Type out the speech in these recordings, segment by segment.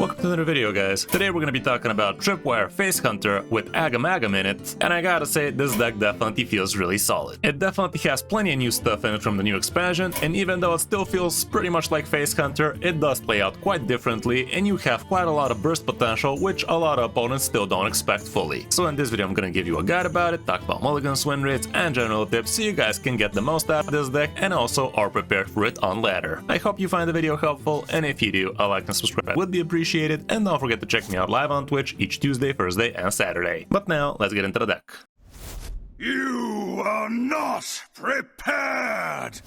Welcome to another video, guys. Today we're going to be talking about Tripwire Hunter with Agamaggan in it, and I gotta say, this deck definitely feels really solid. It definitely has plenty of new stuff in it from the new expansion, and even though it still feels pretty much like Hunter, it does play out quite differently, and you have quite a lot of burst potential, which a lot of opponents still don't expect fully. So in this video I'm going to give you a guide about it, talk about mulligans, win rates, and general tips so you guys can get the most out of this deck and also are prepared for it on ladder. I hope you find the video helpful, and if you do, a like and subscribe would be appreciated, and don't forget to check me out live on Twitch each Tuesday, Thursday, and Saturday. But now, let's get into the deck. You are not prepared!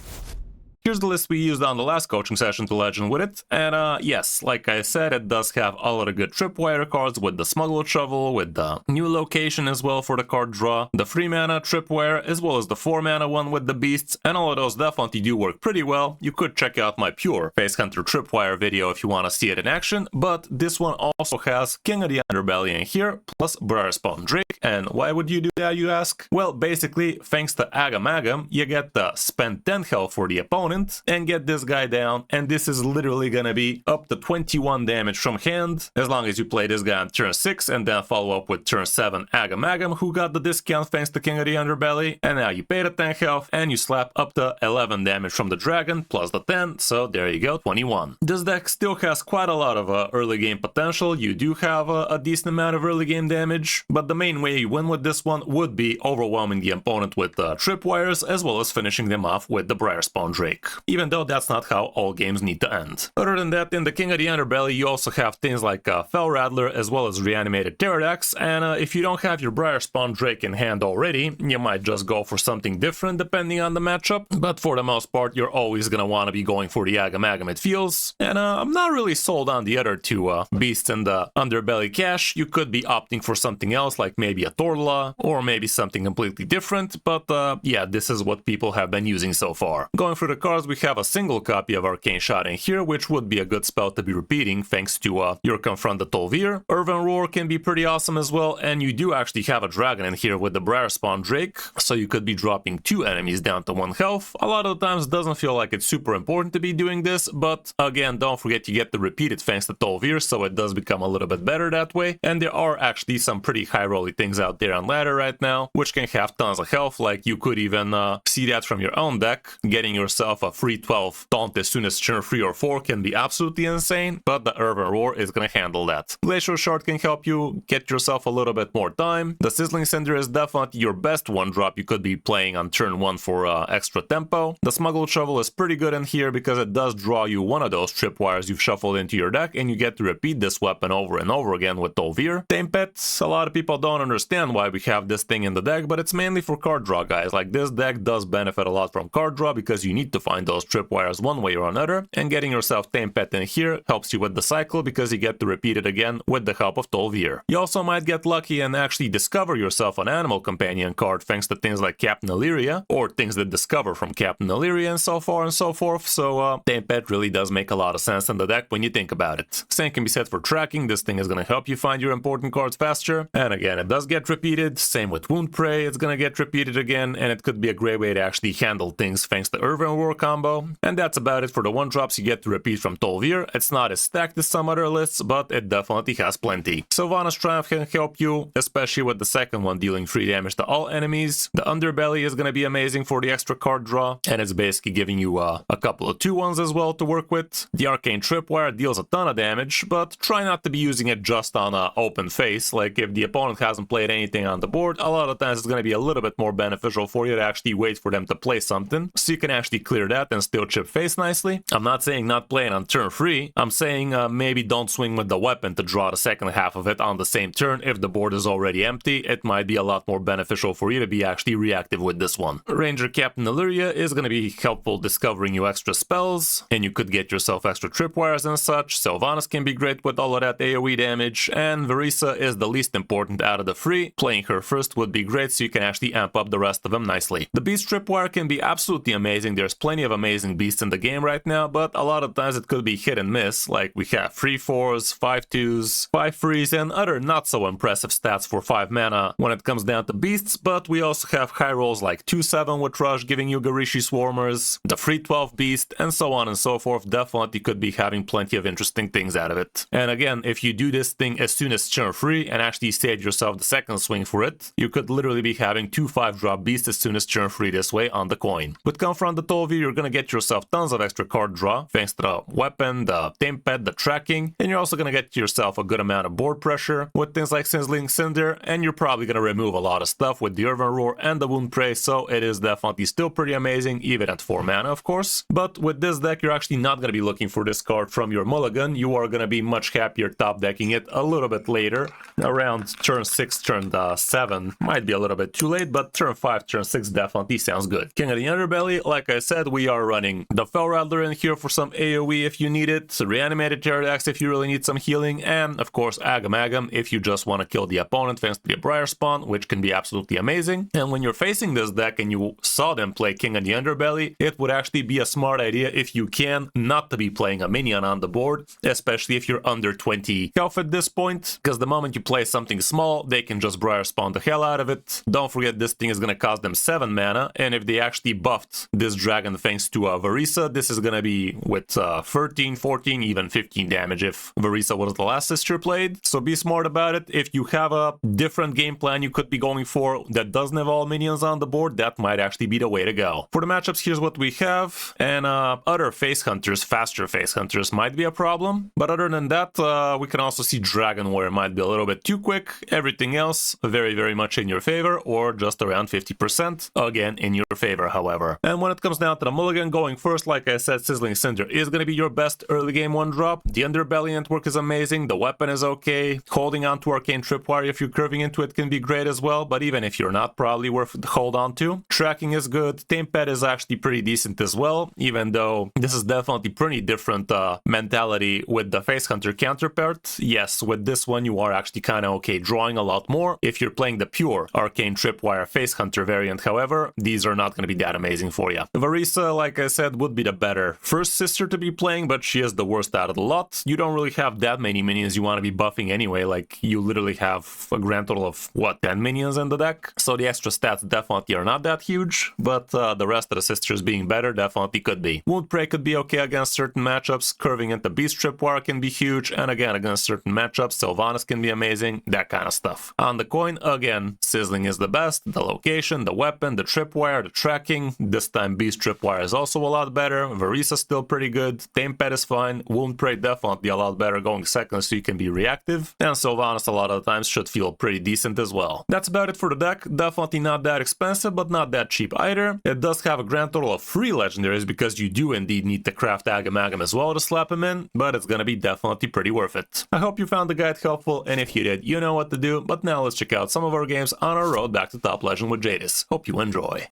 Here's the list we used on the last coaching session to Legend with it, and yes, like I said, it does have a lot of good Tripwire cards with the Smuggled Shovel, with the new location as well for the card draw, the 3-mana Tripwire, as well as the 4-mana one with the Beasts, and all of those definitely do work pretty well. You could check out my pure Hunter Tripwire video if you want to see it in action, but this one also has King of the Underbelly in here, plus Briarspawn Drake, and why would you do that, you ask? Well, basically, thanks to Agamaggan, you get the spend 10 health for the opponent, and get this guy down, and this is literally gonna be up to 21 damage from hand, as long as you play this guy on turn 6 and then follow up with turn 7 Agamaggan, who got the discount thanks to King of the Underbelly, and now you pay the 10 health and you slap up to 11 damage from the dragon plus the 10, so there you go, 21. This deck still has quite a lot of early game potential. You do have a decent amount of early game damage, but the main way you win with this one would be overwhelming the opponent with Tripwires, as well as finishing them off with the Briarspawn Drake. Even though that's not how all games need to end. Other than that, in the King of the Underbelly, you also have things like Fell Rattler as well as Reanimated Pterodax, and if you don't have your Briarspawn Drake in hand already, you might just go for something different depending on the matchup, but for the most part, you're always gonna want to be going for the Agamaggan, it feels. And I'm not really sold on the other two Beasts and the Underbelly Cache. You could be opting for something else, like maybe a Torla, or maybe something completely different, but yeah, this is what people have been using so far. Going through the cards, we have a single copy of Arcane Shot in here, which would be a good spell to be repeating thanks to your Confront the Tol'Vir. Urban Roar can be pretty awesome as well, and you do actually have a dragon in here with the Briarspawn Drake, so you could be dropping 2 enemies down to 1 health. A lot of the times it doesn't feel like it's super important to be doing this, but again, don't forget you get the repeated thanks to Tol'Vir, so it does become a little bit better that way, and there are actually some pretty high rolly things out there on ladder right now, which can have tons of health. Like you could even see that from your own deck. Getting yourself a free 12 taunt as soon as turn 3 or 4 can be absolutely insane, but the Urban Roar is gonna handle that. Glacial Shard can help you get yourself a little bit more time. The Sizzling Cinder is definitely your best 1-drop you could be playing on turn 1 for extra tempo. The Smuggled Shovel is pretty good in here because it does draw you one of those Tripwires you've shuffled into your deck, and you get to repeat this weapon over and over again with Tol'Vir. Tame Pets, a lot of people don't understand why we have this thing in the deck, but it's mainly for card draw, guys. Like, this deck does benefit a lot from card draw because you need to find those Tripwires one way or another, and getting yourself Tame Pet in here helps you with the cycle because you get to repeat it again with the help of Tol'Vir. You also might get lucky and actually discover yourself an animal companion card thanks to things like Captain Illyria, or things that discover from Captain Illyria, and so far and so forth, so Tame Pet really does make a lot of sense in the deck when you think about it. Same can be said for tracking. This thing is going to help you find your important cards faster, and again, it does get repeated. Same with Wound Prey, it's going to get repeated again, and it could be a great way to actually handle things thanks to Urban War combo. And that's about it for the 1-drops you get to repeat from Tol'Vir. It's not as stacked as some other lists, but it definitely has plenty. Sylvanas Triumph can help you, especially with the second one dealing 3 damage to all enemies. The Underbelly is going to be amazing for the extra card draw, and it's basically giving you a couple of 2-1s as well to work with. The Arcane Tripwire deals a ton of damage, but try not to be using it just on an open face. Like, if the opponent hasn't played anything on the board, a lot of times it's going to be a little bit more beneficial for you to actually wait for them to play something, so you can actually clear that and still chip face nicely. I'm not saying not playing on turn 3, I'm saying maybe don't swing with the weapon to draw the second half of it on the same turn. If the board is already empty, it might be a lot more beneficial for you to be actually reactive with this one. Ranger Captain Illyria is going to be helpful discovering you extra spells, and you could get yourself extra Tripwires and such. Sylvanas can be great with all of that AoE damage, and Verisa is the least important out of the 3. Playing her first would be great so you can actually amp up the rest of them nicely. The Beast Tripwire can be absolutely amazing. There's plenty plenty of amazing beasts in the game right now, but a lot of times it could be hit and miss, like we have 3/4s, 5/2s, 5/3s, and other not so impressive stats for 5 mana when it comes down to beasts, but we also have high rolls like 2/7 with Rush giving you Garishi Swarmers, the 3/12 beast, and so on and so forth. Definitely could be having plenty of interesting things out of it. And again, if you do this thing as soon as turn 3 and actually save yourself the second swing for it, you could literally be having 2 5-drop beasts as soon as turn 3 this way on the coin. With Confront the Tolvi, you're gonna get yourself tons of extra card draw, thanks to the weapon, the tame pet, the tracking, and you're also gonna get yourself a good amount of board pressure with things like Sizzling Cinder, and you're probably gonna remove a lot of stuff with the Earthen Roar and the Wound Prey, so it is definitely still pretty amazing, even at 4 mana, of course. But with this deck, you're actually not gonna be looking for this card from your mulligan. You are gonna be much happier top decking it a little bit later, around turn 6, turn 7. Might be a little bit too late, but turn 5, turn 6 definitely sounds good. King of the Underbelly, like I said, we are running the Fell Rattler in here for some AoE if you need it, Reanimated Pterodax if you really need some healing, and of course Agamaggan if you just want to kill the opponent thanks to the Briar Spawn, which can be absolutely amazing. And when you're facing this deck and you saw them play King of the Underbelly, it would actually be a smart idea if you can not to be playing a minion on the board, especially if you're under 20 health at this point, because the moment you play something small, they can just Briar Spawn the hell out of it. Don't forget this thing is going to cost them 7 mana, and if they actually buffed this dragon thanks to Varisa, this is going to be with 13, 14, even 15 damage if Varisa was the last sister played. So be smart about it. If you have a different game plan you could be going for that doesn't have all minions on the board, that might actually be the way to go. For the matchups, here's what we have, and other face hunters, faster face hunters might be a problem, but other than that, we can also see Dragon Warrior might be a little bit too quick. Everything else very, very much in your favor, or just around 50%, again in your favor, however. And when it comes down to the mulligan, going first, like I said, Sizzling Cinder is going to be your best early game 1-drop. The Underbelly network is amazing, the weapon is okay, holding on to Arcane Tripwire if you're curving into it can be great as well, but even if you're not, probably worth to hold on to. Tracking is good, Tame Pet is actually pretty decent as well, even though this is definitely pretty different mentality with the Face Hunter counterpart. Yes, with this one you are actually kind of okay drawing a lot more. If you're playing the pure Arcane Tripwire Face Hunter variant, however, these are not going to be that amazing for you. Varisa, like I said, would be the better first sister to be playing, but she is the worst out of the lot. You don't really have that many minions you want to be buffing anyway, like you literally have a grand total of, what, 10 minions in the deck? So the extra stats definitely are not that huge, but the rest of the sisters being better definitely could be. Wound Prey could be okay against certain matchups, curving into Beast Tripwire can be huge, and again against certain matchups, Sylvanas can be amazing, that kind of stuff. On the coin, again, Sizzling is the best, the location, the weapon, the Tripwire, the tracking, this time Beast Tripwire is also a lot better, Varisa still pretty good, Tame Pet is fine, Wound Prey definitely a lot better going second so you can be reactive, and Sylvanas a lot of the times should feel pretty decent as well. That's about it for the deck, definitely not that expensive, but not that cheap either. It does have a grand total of 3 legendaries because you do indeed need to craft Agamaggan as well to slap him in, but it's gonna be definitely pretty worth it. I hope you found the guide helpful, and if you did, you know what to do, but now let's check out some of our games on our road back to top legend with Jadis. Hope you enjoy.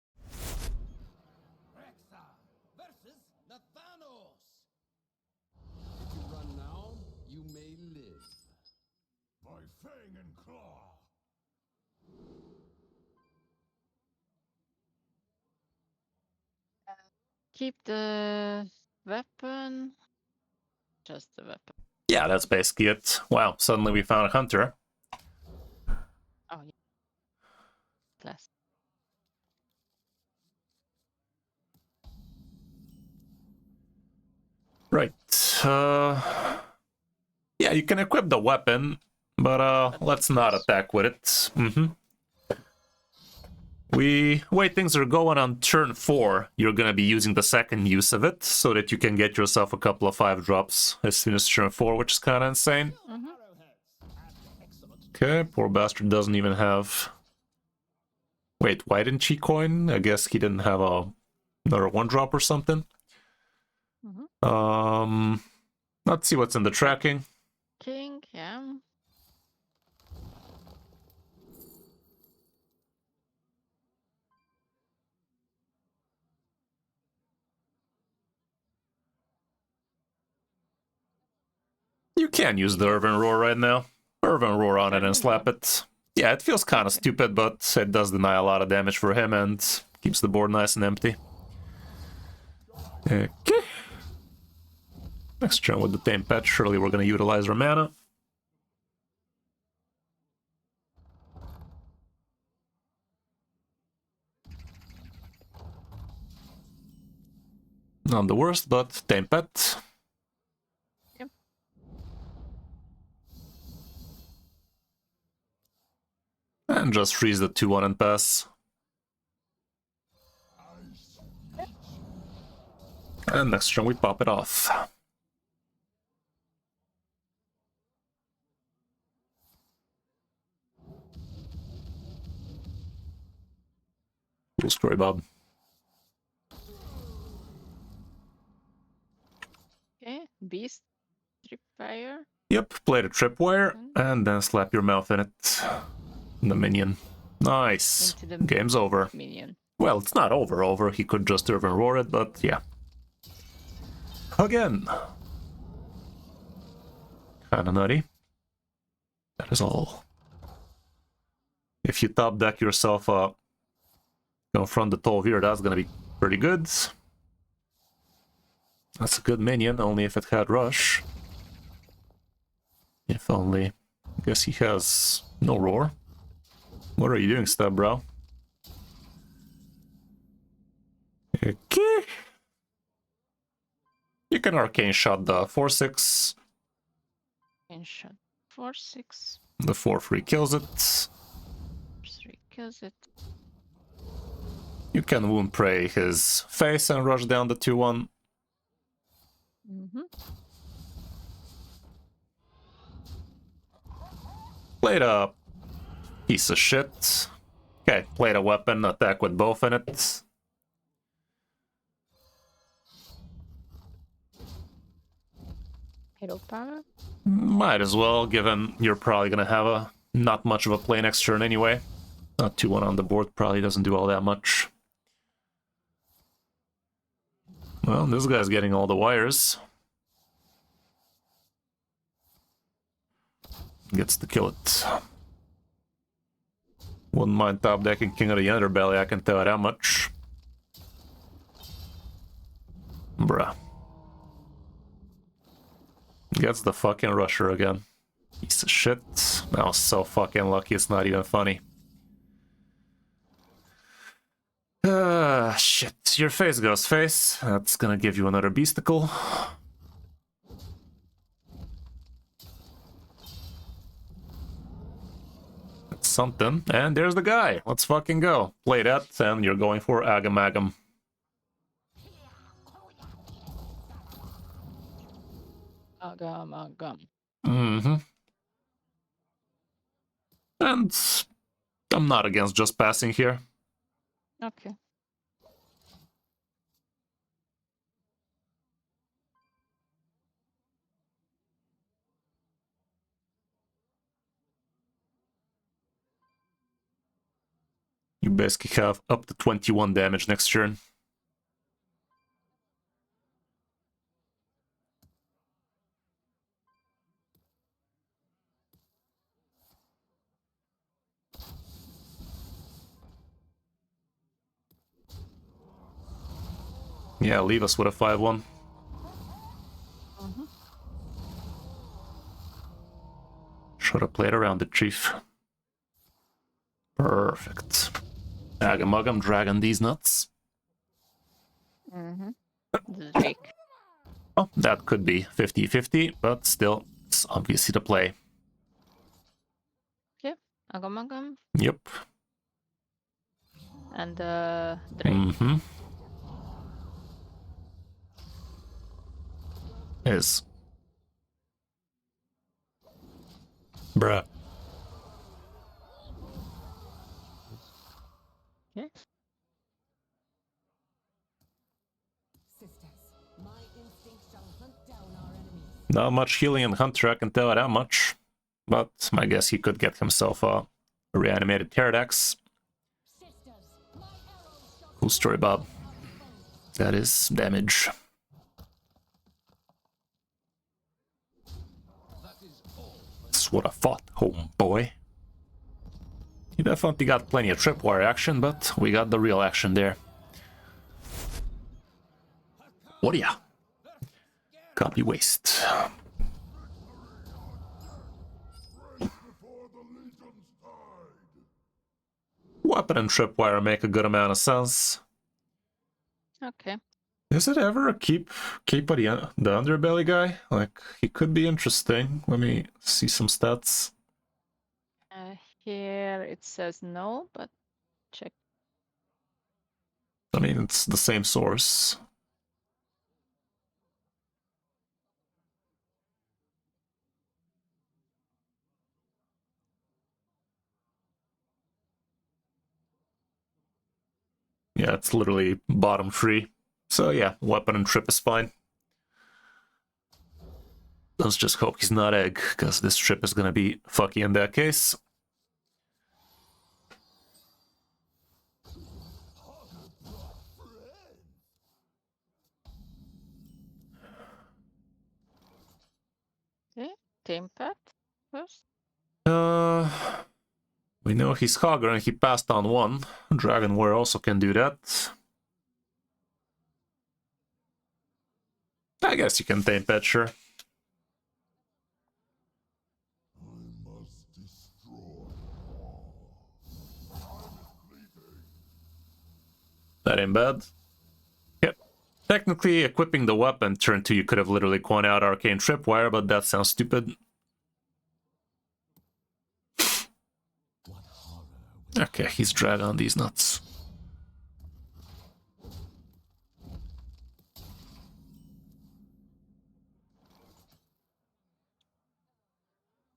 Keep the weapon. Just the weapon. Yeah, that's basically it. Wow, suddenly we found a hunter. Oh, yeah. Bless. Right. Yeah, you can equip the weapon, but let's not attack with it. Way things are going on turn 4, you're gonna be using the second use of it, so that you can get yourself a couple of 5-drops as soon as turn 4, which is kinda insane. Okay, poor bastard doesn't even have... Wait, why didn't she coin? I guess he didn't have another 1-drop or something. Let's see what's in the tracking. King, yeah. You can use the Earthen Roar right now. Earthen Roar on it and slap it. Yeah, it feels kind of stupid, but it does deny a lot of damage for him and keeps the board nice and empty. Okay. Next turn with the Tame Pet, surely we're gonna utilize our mana. Not the worst, but Tame Pet. Yep. And just freeze the 2-1 and pass. And next turn we pop it off. Cool story, Bob. Okay, Beast, Tripwire. Yep, play the Tripwire, and then slap your mouth in it. The minion. Nice. Into the Game's over. minion. Well, it's not over. He could just Urban Roar it, but yeah. Again. Kinda nutty. That is all. If you top deck yourself a Confront the Tolvir, that's gonna be pretty good. That's a good minion, only if it had Rush. If only. I guess he has no Roar. What are you doing, Stub, bro? Okay. You can Arcane Shot the 4-6. And shot 4/6. The 4-3 kills it. 3 kills it. You can Wound Prey his face and rush down the 2-1. Played a piece of shit. Okay, played a weapon, attack with both in it. Hero power. Might as well, given you're probably gonna have a not much of a play next turn anyway. Not 2-1 on the board probably doesn't do all that much. Well, this guy's getting all the wires. Gets to kill it. Wouldn't mind top decking King of the Underbelly, I can tell you that much. Bruh. Gets the fucking rusher again. Piece of shit. That was so fucking lucky, it's not even funny. Shit. Your face goes face. That's gonna give you another beasticle. That's something. And there's the guy. Let's fucking go. Play that, and you're going for Agamaggan. Agamaggan. Mm-hmm. And I'm not against just passing here. Okay. You basically have up to 21 damage next turn. Yeah, leave us with a 5-1. Should have played around it, Chief. Perfect. Agamaggan dragging these nuts. The Drake. Oh, that could be 50-50, but still, it's obviously the play. Okay. Agamaggan. Yep. And Drake. Mm-hmm. Is. Bruh. Okay. Not much healing in Hunter, I can tell you that much. But I guess he could get himself a reanimated Pterodax. Cool story, Bob. That is damage. That's what I thought, homeboy. You definitely got plenty of tripwire action, but we got the real action there. What ya? Copy waste. Weapon and tripwire make a good amount of sense. Okay. Is it ever a keep of the underbelly guy? Like, he could be interesting. Let me see some stats. Here it says no, but check. I mean, it's the same source. Yeah, it's literally bottom tree. So yeah, weapon and trip is fine. Let's just hope he's not egg, because this trip is gonna be fucky in that case. Okay. Tame pet first. We know he's Hogger and he passed on one. Dragon Warrior also can do that. I guess you can tame pet, sure. That ain't bad. Yep. Technically, equipping the weapon turn 2, you could have literally coined out Arcane Tripwire, but that sounds stupid. Okay, he's dragging on these nuts.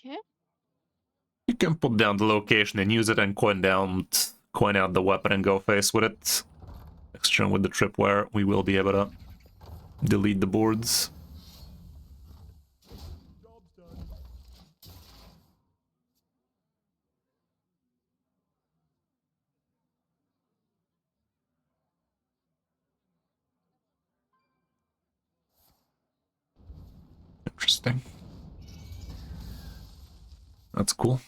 Okay. You can put down the location and use it and coin out the weapon and go face with it. Next turn with the tripwire, we will be able to delete the boards. Interesting. That's cool.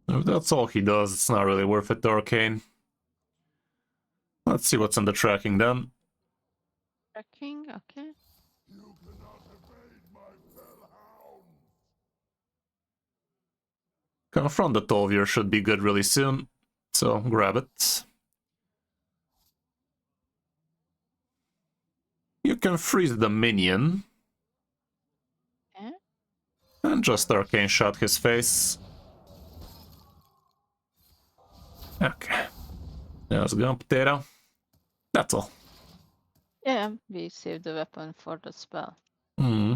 If that's all he does, it's not really worth it to Arcane. Let's see what's in the tracking then. Tracking. Okay. Confront the Tolvier should be good really soon, so grab it. You can freeze the minion. Okay. And just Arcane Shot his face. Okay. There's Gun Potato. That's all. Yeah, we saved the weapon for the spell. Hmm.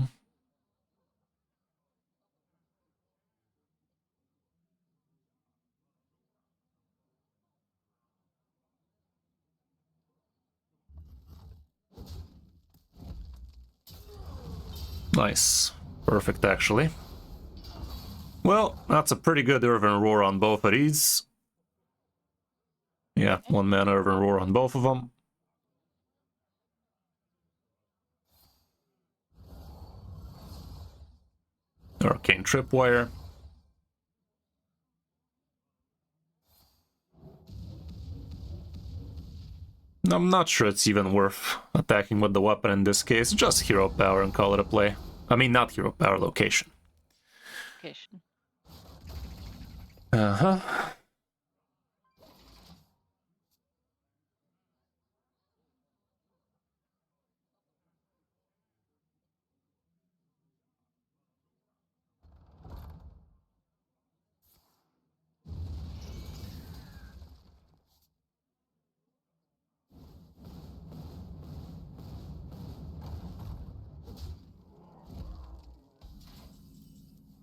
Nice. Perfect, actually. Well, that's a pretty good Irvin Roar on both of these. Yeah, 1 mana Irvin Roar on both of them. Arcane Tripwire. I'm not sure it's even worth attacking with the weapon in this case. Just hero power and call it a play. I mean, not hero power, location. Location. Uh-huh.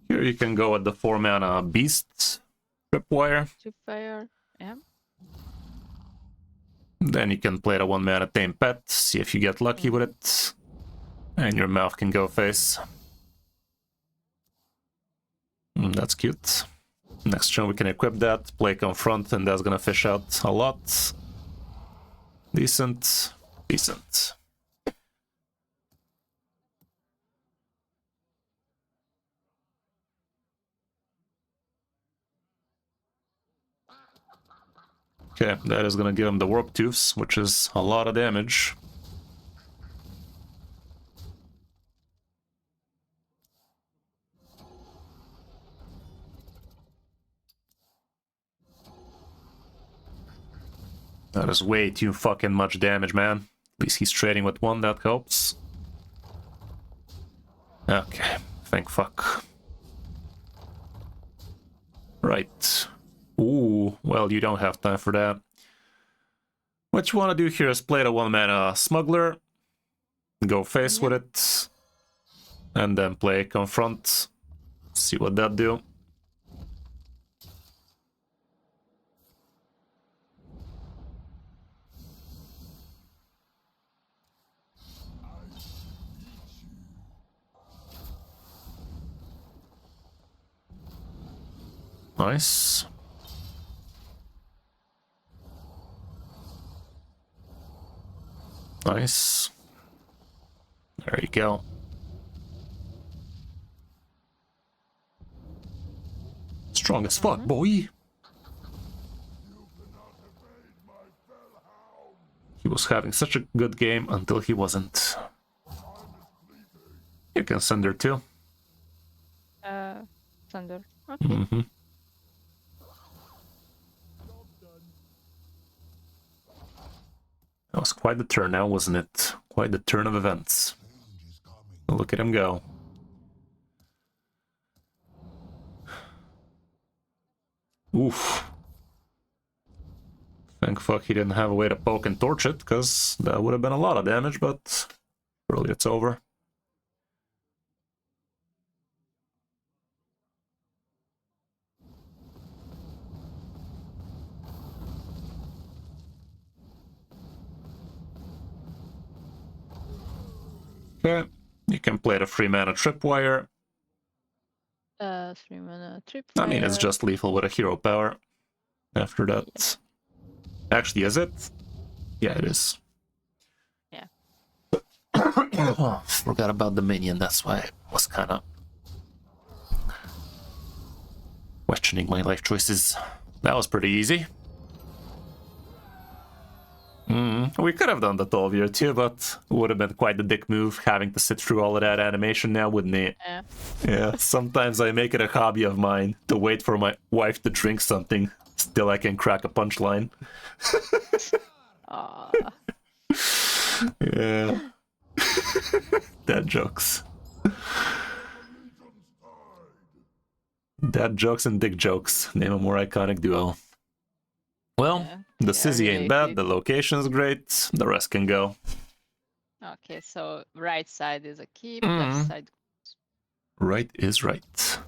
Here you can go with the 4 mana Beast Tripwire. Tripwire. Yeah. Then you can play the 1 mana Tame Pet, see if you get lucky with it. And your mouth can go face. That's cute. Next turn we can equip that, play Confront, and that's gonna fish out a lot. Decent. Decent. Okay, that is gonna give him the warp tooths, which is a lot of damage. That is way too fucking much damage, man. At least he's trading with one, that helps. Okay, thank fuck. Right. Ooh, well, you don't have time for that. What you want to do here is play the one-mana Smuggler, go face with it, and then play Confront. See what that do. Nice. Nice. There you go. Strong as fuck, boy. He was having such a good game until he wasn't. You can send her too. Thunder. Okay. That was quite the turn now, wasn't it? Quite the turn of events. Look at him go. Oof. Thank fuck he didn't have a way to poke and torch it, because that would have been a lot of damage, but really it's over. Okay, you can play the 3-mana Tripwire. 3-mana Tripwire. I mean, it's just lethal with a hero power. After that... Actually, is it? Yeah, it is. Yeah. Oh, forgot about the minion, that's why I was kind of questioning my life choices. That was pretty easy. We could have done the 12-year too, but it would have been quite the dick move having to sit through all of that animation now, wouldn't it? Yeah. Yeah, sometimes I make it a hobby of mine to wait for my wife to drink something, still I can crack a punchline. Yeah. Dad jokes. Dad jokes and dick jokes. Name a more iconic duo. Well, Yeah, the they are Sizzy ain't bad, related. the location's great, the rest can go. Okay, so right side is a keep, left side. Right is right.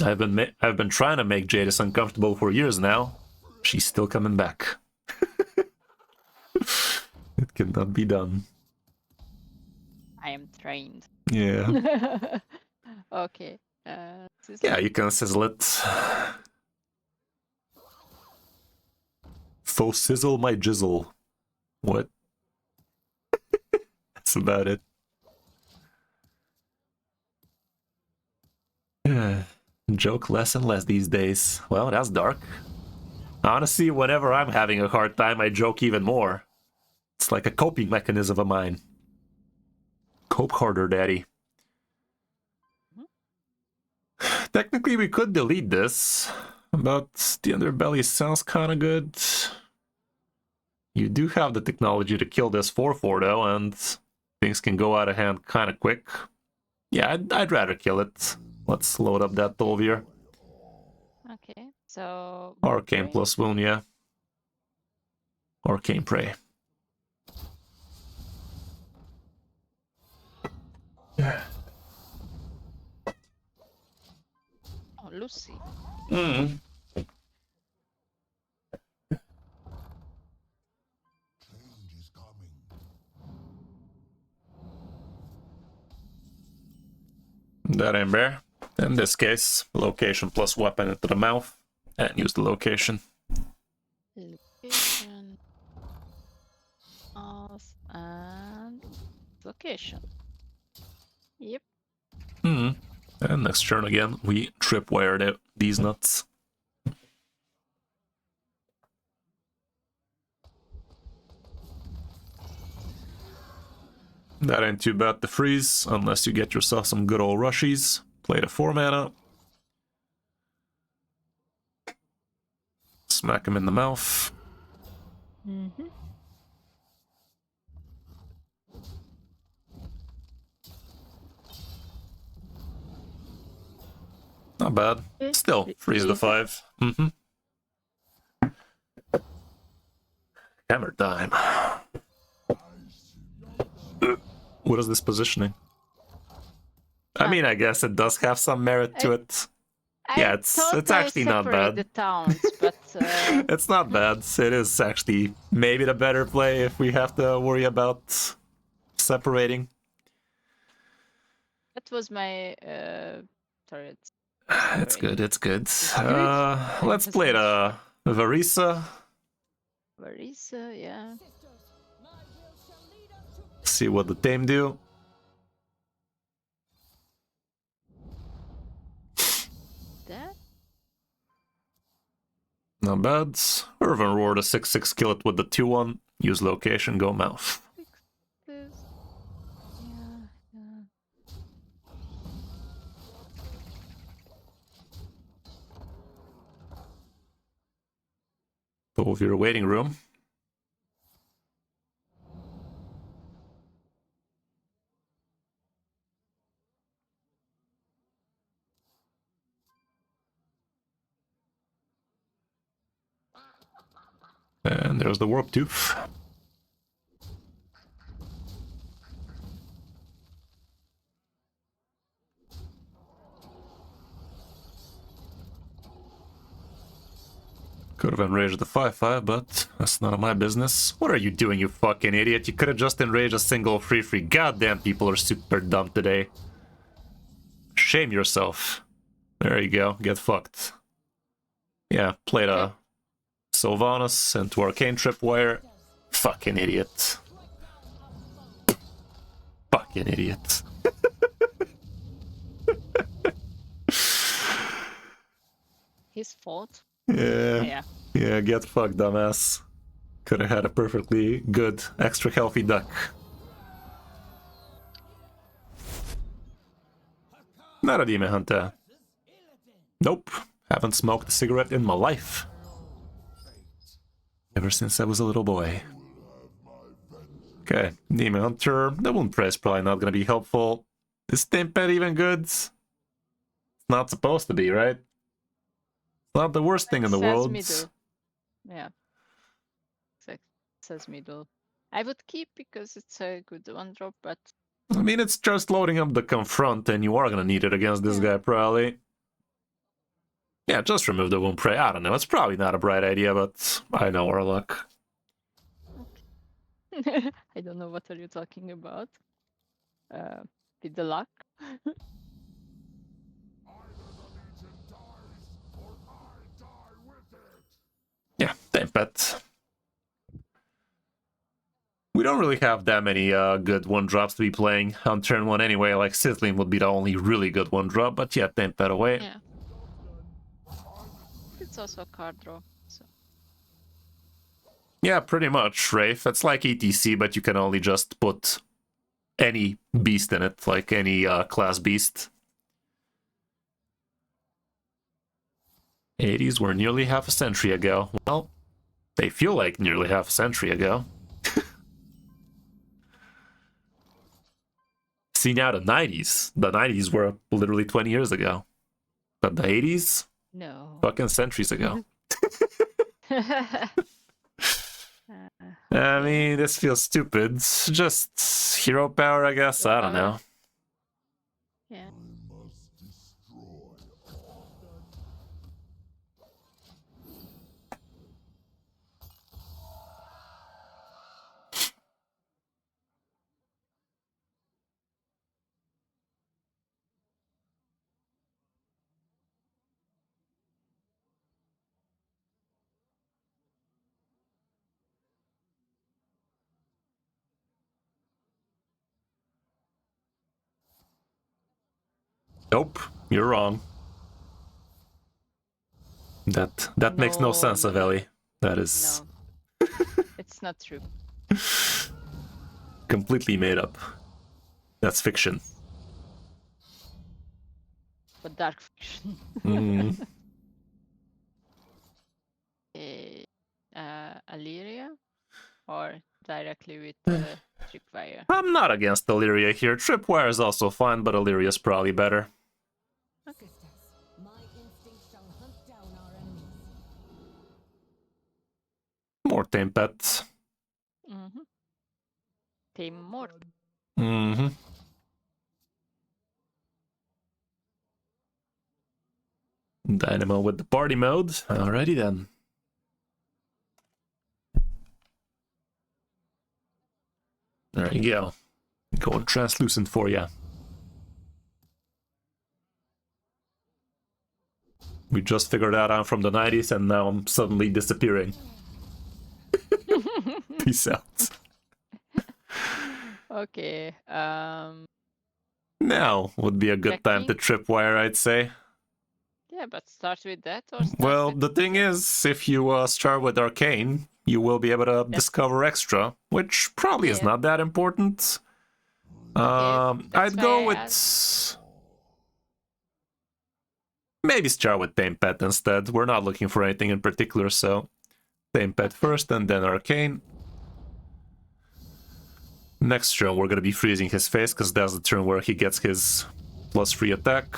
I've been trying to make Jadis uncomfortable for years now. She's still coming back. It cannot be done. I am trained. Yeah. Okay. Yeah, you can sizzle it. Faux sizzle my jizzle. What? That's about it. Yeah. Joke less and less these days. Well, that's dark. Honestly, whenever I'm having a hard time, I joke even more. It's like a coping mechanism of mine. Cope harder, daddy. Technically, we could delete this, but the Underbelly sounds kind of good. You do have the technology to kill this 4/4 though, and things can go out of hand kind of quick. Yeah, I'd rather kill it. Let's load up that Tolvir. Okay, so Arcane Prey. plus wound, yeah. Arcane Prey. Oh, Lucy. That ain't bear. In this case, location plus weapon into the mouth, and use the location. Location. Mouth and location. Yep. And next turn again, we tripwired out these nuts. That ain't too bad to freeze, unless you get yourself some good old rushies. Play the 4 mana. Smack him in the mouth. Mm-hmm. Not bad. Still, freeze the 5. Mm-hmm. Hammer time. What is this positioning? I mean, I guess it does have some merit to it. Yeah, it's actually not bad. The towns, but it's not bad. It is actually maybe the better play if we have to worry about separating. that was my turret. It's good. It's good. Good. Let's play the Varisa. Varisa, yeah. See what the Tame do. That? Not bad. Urban Roar, the 6/6, kill it with the 2/1. Use location, go mouth. Yeah. Go over your waiting room. And there's the Warp Tooth. Could have enraged the 5/5, but that's none of my business. What are you doing, you fucking idiot? You could have just enraged a single free. Goddamn, people are super dumb today. Shame yourself. There you go, get fucked. Yeah, played a Sylvanas into Arcane Tripwire. Fucking idiot. Fucking idiot. His fault. Yeah. Yeah, get fucked, dumbass. Could have had a perfectly good, extra healthy duck. Not a Demon Hunter. Nope. Haven't smoked a cigarette in my life. Ever since I was a little boy. Okay, Demon Hunter. The Wound Prey is probably not gonna be helpful. Is Tempet even good? It's not supposed to be, right? It's not the worst thing in the world. Middle. Yeah. Says middle. I would keep because it's a good 1-drop, but I mean, it's just loading up the Confront, and you are gonna need it against this guy, probably. Yeah, just remove the Wound Prey. I don't know, it's probably not a bright idea, but I know our luck. okay. I don't know what are you talking about. With the luck. Yeah, Tempet. We don't really have that many good 1-drops to be playing on turn 1 anyway, like Sizzling would be the only really good 1-drop, but yeah, Tempet away. Yeah. It's also a card draw, so. Yeah, pretty much, Wraith. It's like ETC, but you can only just put any beast in it, like any class beast. 80s were nearly half a century ago. Well, they feel like nearly half a century ago. See, now the 90s. The 90s were literally 20 years ago. But the 80s? No. Fucking centuries ago. I mean, this feels stupid. Just hero power, I guess. I don't know. Yeah. Nope, you're wrong. That makes no sense, Avelli. That is No. It's not true. completely made up. That's fiction. But dark fiction. Mm. Illyria? Or directly with Tripwire? I'm not against Illyria here. Tripwire is also fine, but Illyria is probably better. Okay. My instinct shall hunt down our enemies. More tame pets. Mm-hmm. Tame more. Mm-hmm. Dynamo with the party mode. Alrighty then. There you go. Going translucent for ya. We just figured out I'm from the 90s and now I'm suddenly disappearing. Peace out. Okay. Now would be a good time to tripwire, I'd say. Yeah, but start with that or start Well, with the thing is, if you start with Arcane, you will be able to discover extra, which probably is not that important. I'd go with... Maybe start with Tame Pet instead. We're not looking for anything in particular, so... Tame Pet first and then Arcane. Next turn we're gonna be freezing his face, because that's the turn where he gets his +3 attack.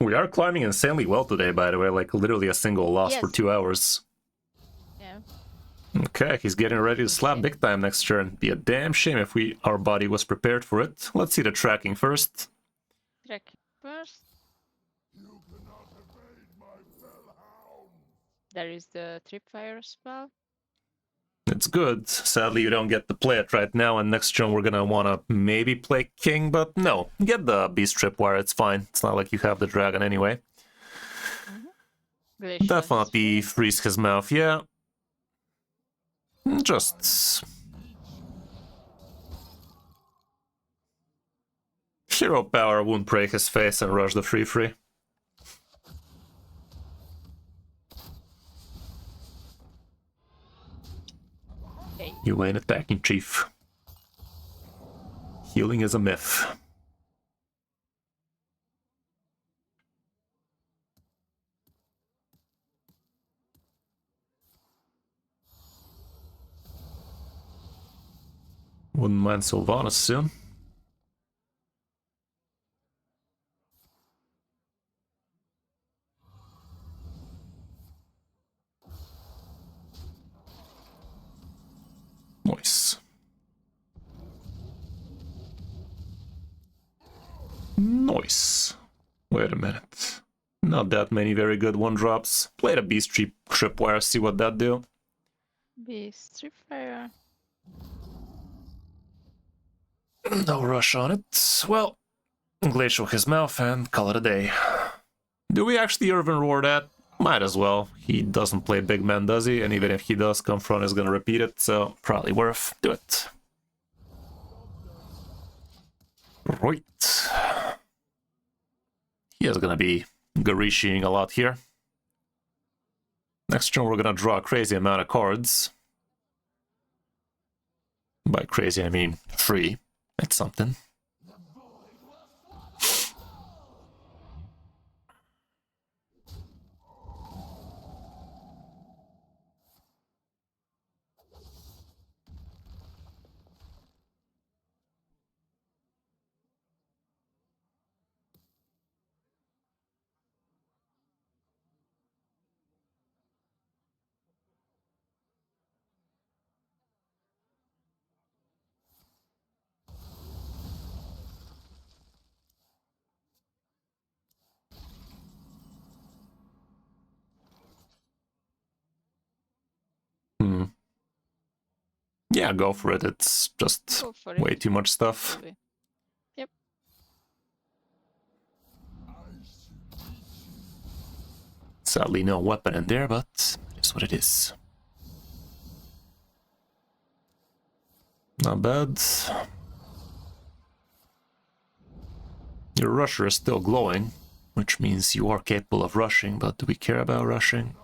We are climbing insanely well today, by the way, like literally a single loss for 2 hours. Yeah. Okay, he's getting ready to slap big time next turn. Be a damn shame if our body was prepared for it. Let's see the tracking first. Tracking first. There is the Tripwire spell. It's good. Sadly, you don't get to play it right now, and next turn we're gonna wanna maybe play King, but no. Get the Beast Tripwire, it's fine. It's not like you have the dragon anyway. Definitely freeze his mouth, yeah. Just... Hero power won't break his face and rush the 3/3. You ain't attacking, Chief. Healing is a myth. Wouldn't mind Sylvanas soon. Nice. Nice. Wait a minute. Not that many very good one-drops. Play the Beast Tripwire, see what that do. Beast Tripwire. No rush on it. Well, Glacial his mouth and call it a day. Do we actually Irvin Roar that? Might as well. He doesn't play big man, does he? And even if he does, Confront is gonna repeat it, so probably worth. Do it. Right. He is gonna be Garishiing a lot here. Next turn we're gonna draw a crazy amount of cards. By crazy I mean 3. That's something. Yeah, go for it. It's just Go for it. way too much stuff. Probably. Yep. Sadly, no weapon in there, but it's what it is. Not bad. Your rusher is still glowing, which means you are capable of rushing, but do we care about rushing?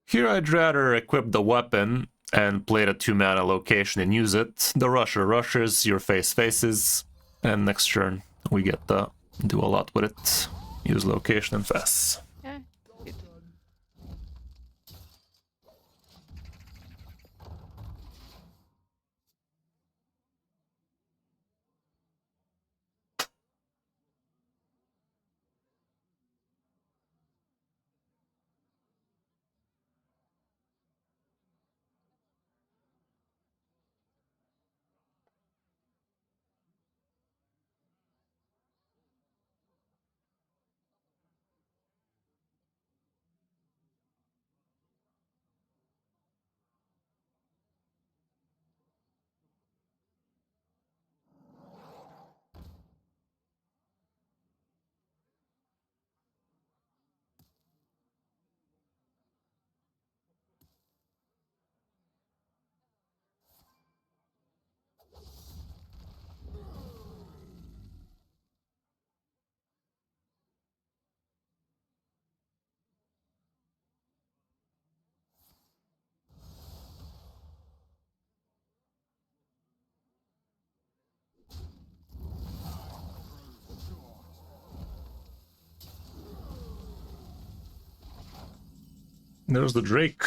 Here I'd rather equip the weapon and play the 2-mana location and use it. The rusher rushes, your face faces, and next turn we get to do a lot with it. Use location and fast. Yeah. Good. There's the Drake.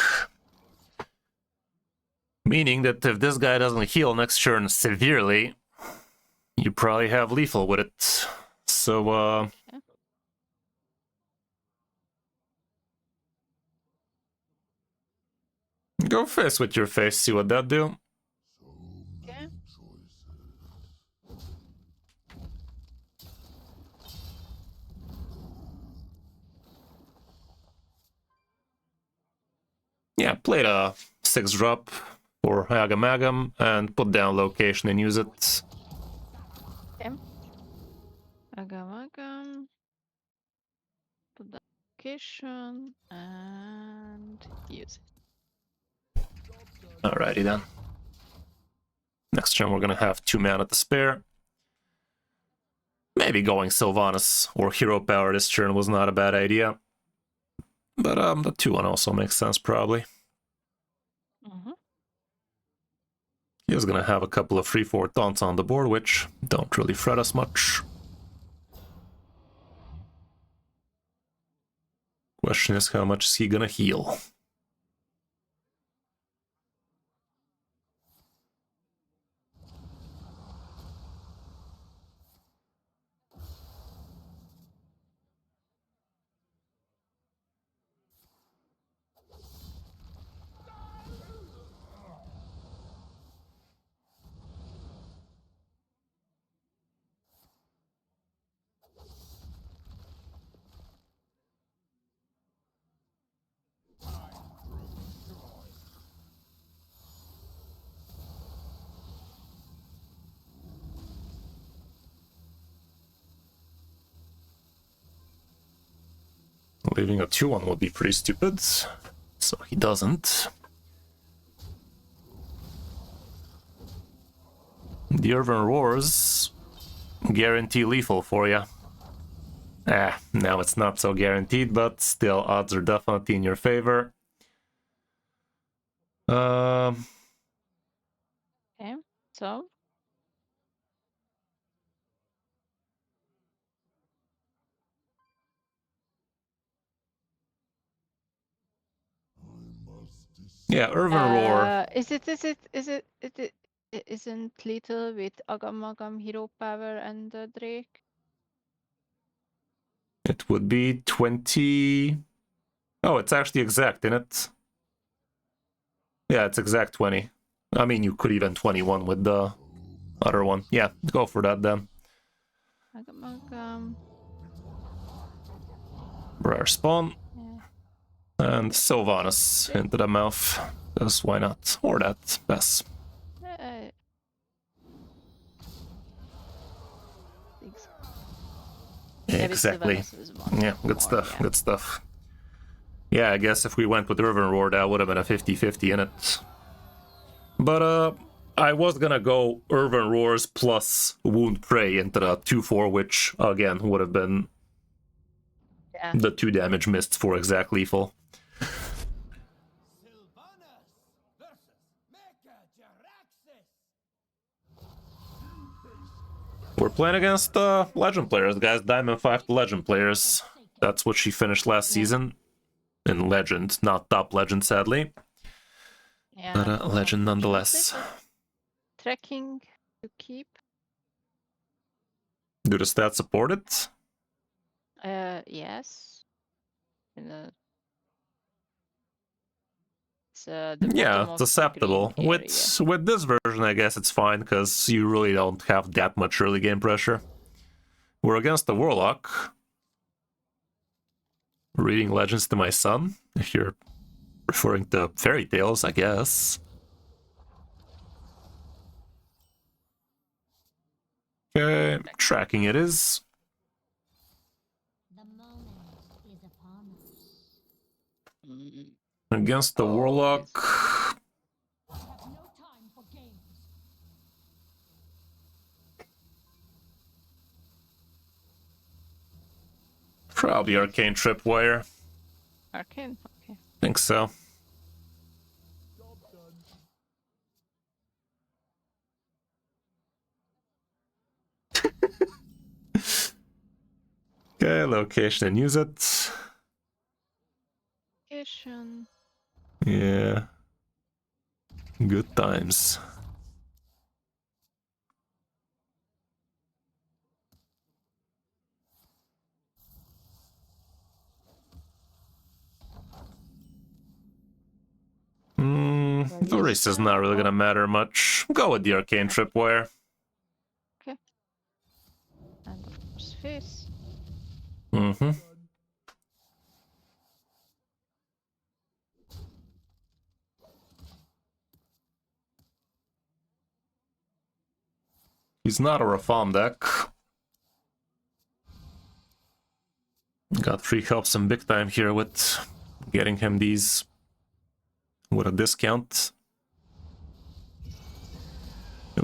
Meaning that if this guy doesn't heal next turn severely, you probably have lethal with it. So, go fist with your face, see what that do. Okay. Yeah, play the 6-drop for Agamaggan and put down location and use it. Okay. Agamaggan. Put the location and use it. Alrighty then. Next turn we're gonna have 2 mana to spare. Maybe going Sylvanas or Hero Power this turn was not a bad idea. But the 2-1 also makes sense probably. Mm-hmm. He was gonna have a couple of 3/4 taunts on the board, which don't really fret us much. Question is, how much is he gonna heal? Leaving a 2-1 would be pretty stupid, so he doesn't. The Urban Roars guarantee lethal for you. Now it's not so guaranteed, but still odds are definitely in your favor. Okay. So Yeah, Urban Roar. Isn't lethal with Agamagam, Hero Power, and Drake? It would be 20... Oh, it's actually exact, isn't it? Yeah, it's exact 20. I mean, you could even 21 with the other one. Yeah, go for that then. Agamagam. Rare spawn. And Sylvanas into the mouth. Because why not? Or that. Yes. Think so. Exactly. Sylvanas is one Yeah, good more, stuff. yeah. Good stuff. Yeah, I guess if we went with Riven Roar, that would have been a 50-50 in it. But I was gonna go Urban Roars plus Wound Prey into the 2-4, which again would have been Yeah. the 2 damage missed for exact lethal. We're playing against Legend players, guys. Diamond 5 Legend players. That's what she finished last season. In Legend, not top Legend, sadly. Yeah. But Legend nonetheless. Trekking to keep. Do the stats support it? Yes. In the it's the Yeah, bottom it's of the acceptable. green area. With this version, I guess it's fine, because you really don't have that much early game pressure. We're against the Warlock. Reading Legends to my son, if you're referring to fairy tales, I guess. Okay, tracking it is. The moment is upon us. Mm. Against the Warlock. I have no time for games. Probably Arcane Tripwire. Arcane? Okay. Think so. Okay, location and use it. Location. Yeah. Good times. The race is not really gonna matter much. Go with the Arcane Tripwire. Okay. And of course face. Mm-hmm. He's not a Rafam deck. Got 3 helps him big time here with getting him these with a discount.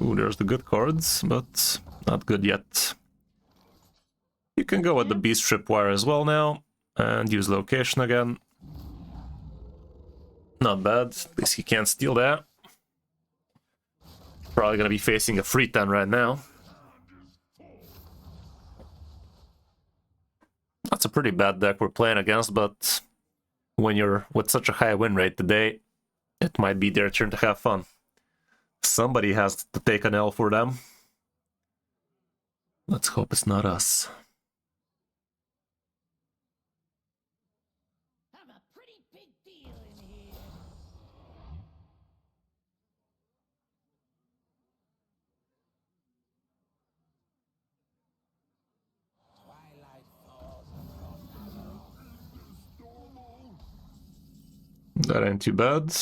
Ooh, there's the good cards, but not good yet. You can go with the Beast Tripwire as well now, and use location again. Not bad, at least he can't steal that. Probably gonna be facing a free 10 right now. That's a pretty bad deck we're playing against, but when you're with such a high win rate today, it might be their turn to have fun. Somebody has to take an L for them. Let's hope it's not us. Have a pretty big deal in here. That ain't too bad.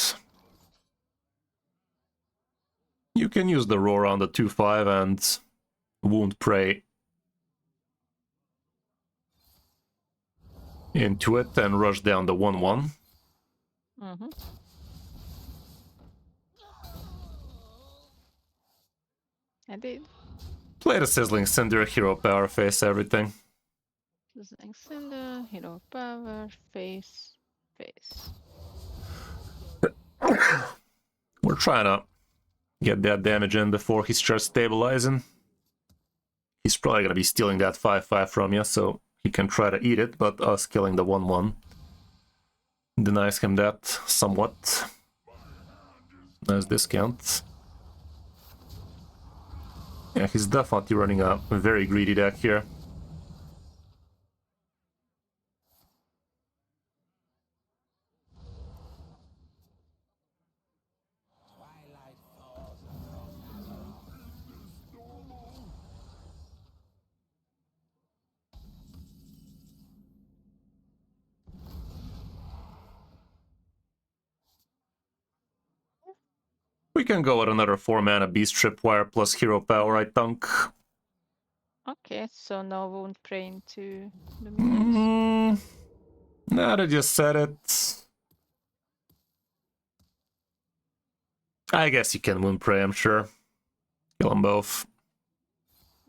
You can use the roar on the 2-5 and wound prey into it and rush down the 1-1. Mm-hmm. I did. Play the Sizzling Cinder, Hero Power, face everything. Sizzling Cinder, Hero Power, face. We're trying to get that damage in before he starts stabilizing. He's probably gonna be stealing that 5-5 from you, so he can try to eat it, but us killing the 1-1 denies him that somewhat. Nice discount. Yeah, he's definitely running a very greedy deck here. We can go with another 4-mana Beast Tripwire plus Hero Power, I think. Okay, so no wound prey into the minions. Now that I just said it. I guess you can Wound Prey, I'm sure. Kill them both.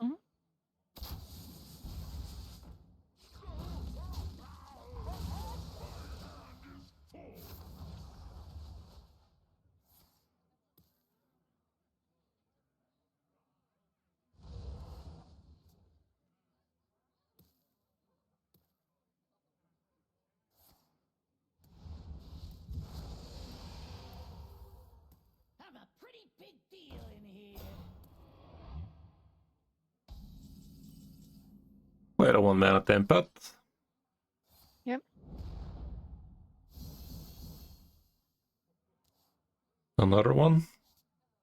Mhm. I'm a pretty big deal in here. Wait a 1-mana Tempest. Yep. Another one.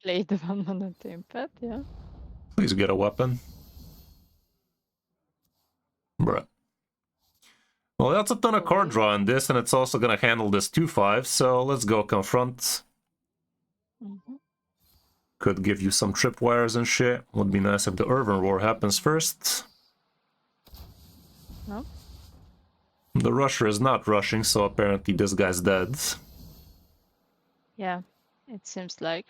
Play the one on the Tempad, yeah. Please get a weapon. Bruh. Well, that's a ton of card draw in this, and it's also gonna handle this 2-5, so let's go Confront. Mhm. Could give you some tripwires and shit. Would be nice if the Urban Roar happens first. No? The Rusher is not rushing, so apparently this guy's dead. Yeah, it seems like.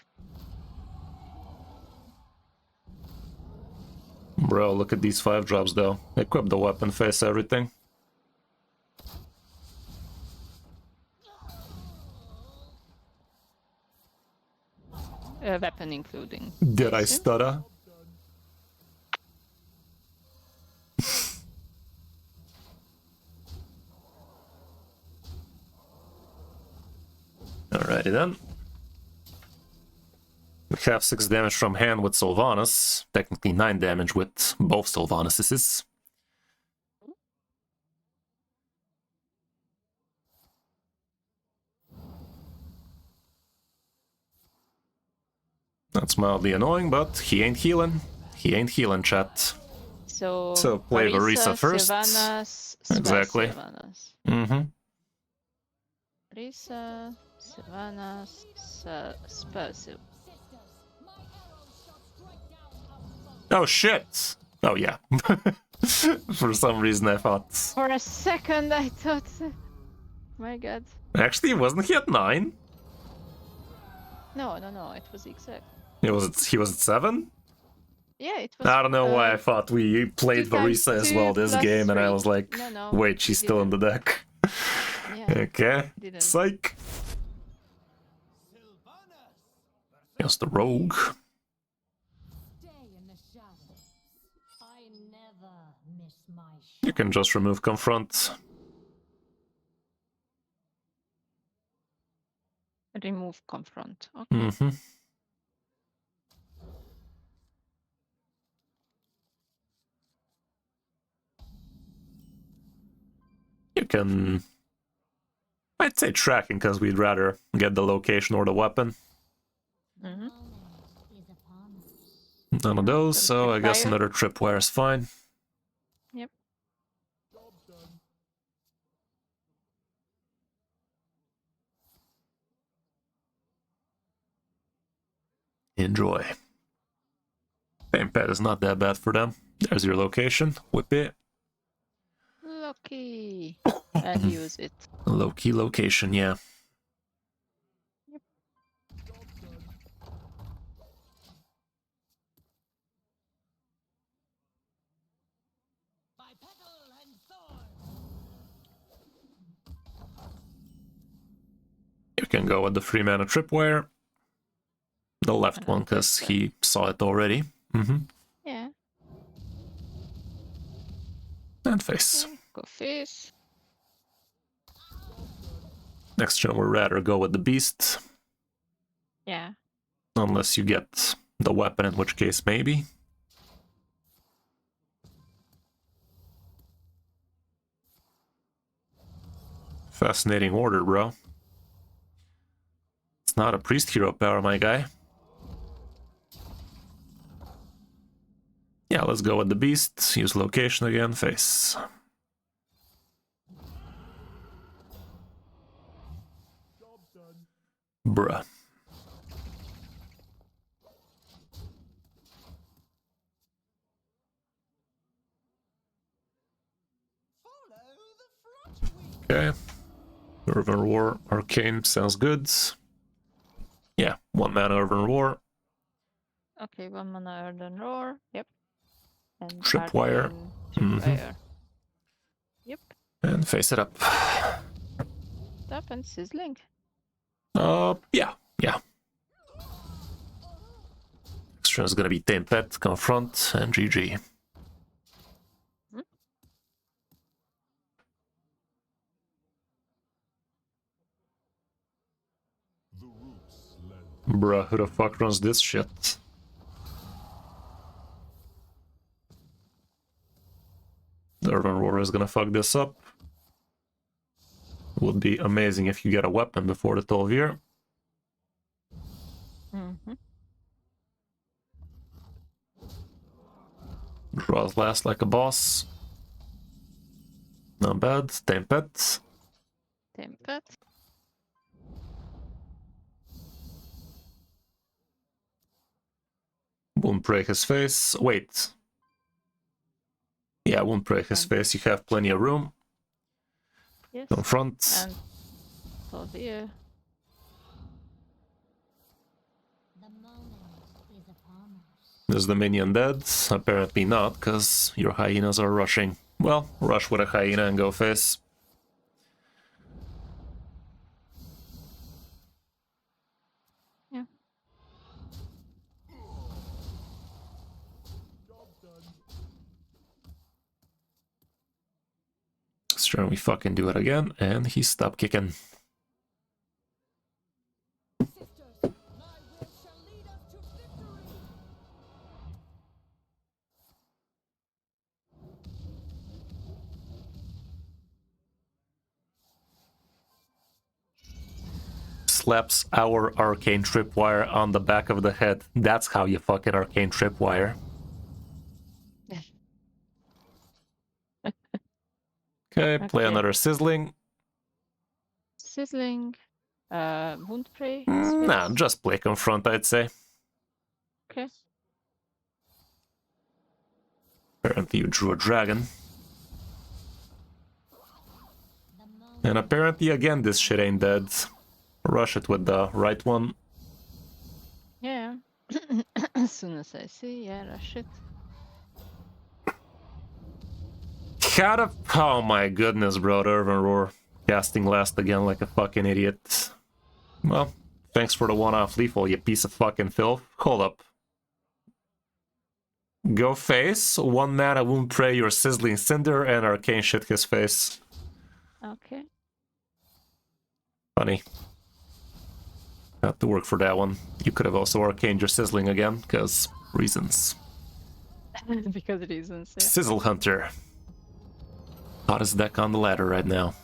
Bro, look at these 5 drops though. Equip the weapon, face everything. Weapon including. Did I assume. stutter? Alrighty then. We have 6 damage from hand with Sylvanas. Technically 9 damage with both Sylvanuses. That's mildly annoying, but he ain't healing. He ain't healing, chat. So play Varisa first. Sylvanas, Exactly. Sylvanas. Mm-hmm. Varisa, Sylvanas, Spursil. Oh shit! Oh yeah. For some reason I thought... For a second I thought... My god. Actually, wasn't he at 9? No, it was exact. He was at 7? Yeah, it was... I don't know why I thought we played 2 times Varisa as well 2 this plus game, and I 3. was like, No, wait, she's still in the deck. Yeah, Okay. didn't. Psych. Here's the rogue. Stay in the shadows. I never miss my You shot. can just remove Confront. Remove confront. Okay. Mm-hmm. You can... I'd say tracking, because we'd rather get the location or the weapon. Mm-hmm. Is upon us. None of those, so I guess Tripwire. another tripwire is fine. Yep. Enjoy. Gamepad is not that bad for them. There's your location. Whip it. Lucky. And use it. Low-key location, yeah. By petal and thorn. You can go with the 3-mana tripwire. The left one, because he saw it already. Mm-hmm. Yeah. And face. Go face. Next turn, we'd rather go with the beast. Yeah. Unless you get the weapon, in which case maybe. Fascinating order, bro. It's not a priest hero power, my guy. Yeah, let's go with the beast. Use location again, face. Bruh. Okay. Urban War, Arcane, sounds good. Yeah, 1 mana Urban War. Okay, 1 mana Earthen Roar. Yep. And Tripwire. Arcane Tripwire. Yep. And face it up. Tap and Sizzling. Yeah. Next turn is gonna be Tempet, Confront, and GG. Bruh, who the fuck runs this shit? The Urban Roar is gonna fuck this up. Would be amazing if you get a weapon before the 12 year. Draws last like a boss. Not bad. Tempet. Tempet. Won't break his face. Wait. Yeah, won't break his face. You have plenty of room. Yes. Confront. And so here. The moment is upon us. Is the minion dead? Apparently not, because your hyenas are rushing. Well, rush with a hyena and go face. Yeah. This turn we fucking do it again, and he stopped kicking. Sisters, thy will shall lead us to victory. Slaps our arcane tripwire on the back of the head. That's how you fucking arcane tripwire. Okay, play Okay. another sizzling. Sizzling. Wound Prey. Nah, Space. just play confront, I'd say. Okay. Apparently you drew a dragon. The moment And apparently again this shit ain't dead. Rush it with the right one. Yeah. As soon as I see, yeah, rush it. Oh my goodness, bro, the Urban Roar. Casting last again like a fucking idiot. Well, thanks for the one-off lethal, you piece of fucking filth. Hold up. Go face, 1 mana Wound Prey your Sizzling Cinder, and Arcane shit his face. Okay. Funny. Had to work for that one. You could have also arcaned your Sizzling again, because reasons. Because reasons, yeah. Sizzle Hunter. Hottest deck on the ladder right now.